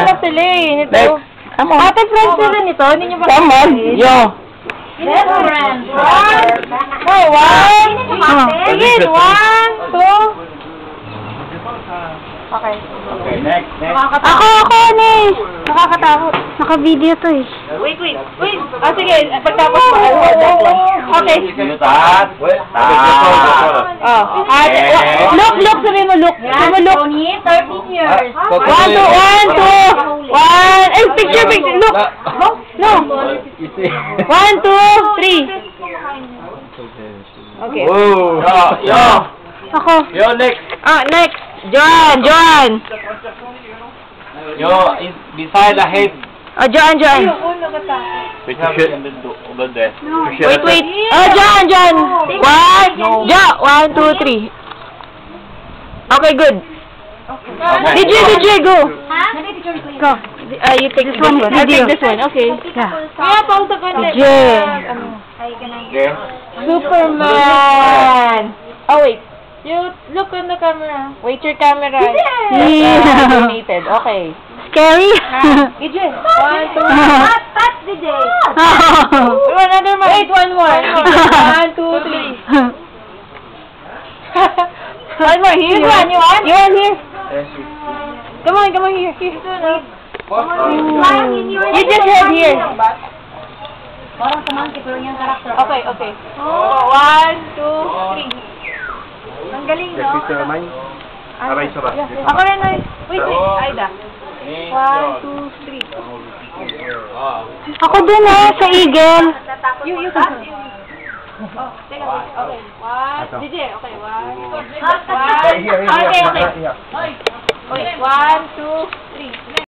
na sila eh. Nito. Next. Come on. Ate, friends sila nito. Hindi nyo ba? Come on. Yo. Best friend. Oh, one. Sige, 1, 2. Okay. Okay, next. Ako, Anis. Nakakatakot. Naka-video to eh. Wait. Ah, sige. Pagtapos mo, I'll hold that one. Okay. Taas. Oh. Look, sabi mo, look. Sabi mo, look. 13 years. 1, 2, 1. Ay, picture. Look. No. 1, 2, 3. Okay. Whoa. Yo. Ako. Yo, next. Next. John. Yo, beside the head. John. Wait, there. Wait. John. 1, 2, 3. Okay, good. DJ, go. Go. You take this one. I'll take this one. Okay. Kaya pausa ko na. DJ. Okay. Superman. Oh, wait. You look on the camera. Wait your camera. Yeah. Animated. Okay. Scary. DJ. 1, 2. Touch DJ. Another one. Wait, one more. 1, 2, 3. One more. Here. You want? Here. Come on. Here. You just head here. Okay. 1, 2, 3. Ang galing, no? Ako rin, ay. Wait. Aida. 1, 2, 3. Ako dun sa Eagle. You touch. Oh, teka. Okay. 1. DJ. Okay. 1. Okay. Wait. 1, 2, 3.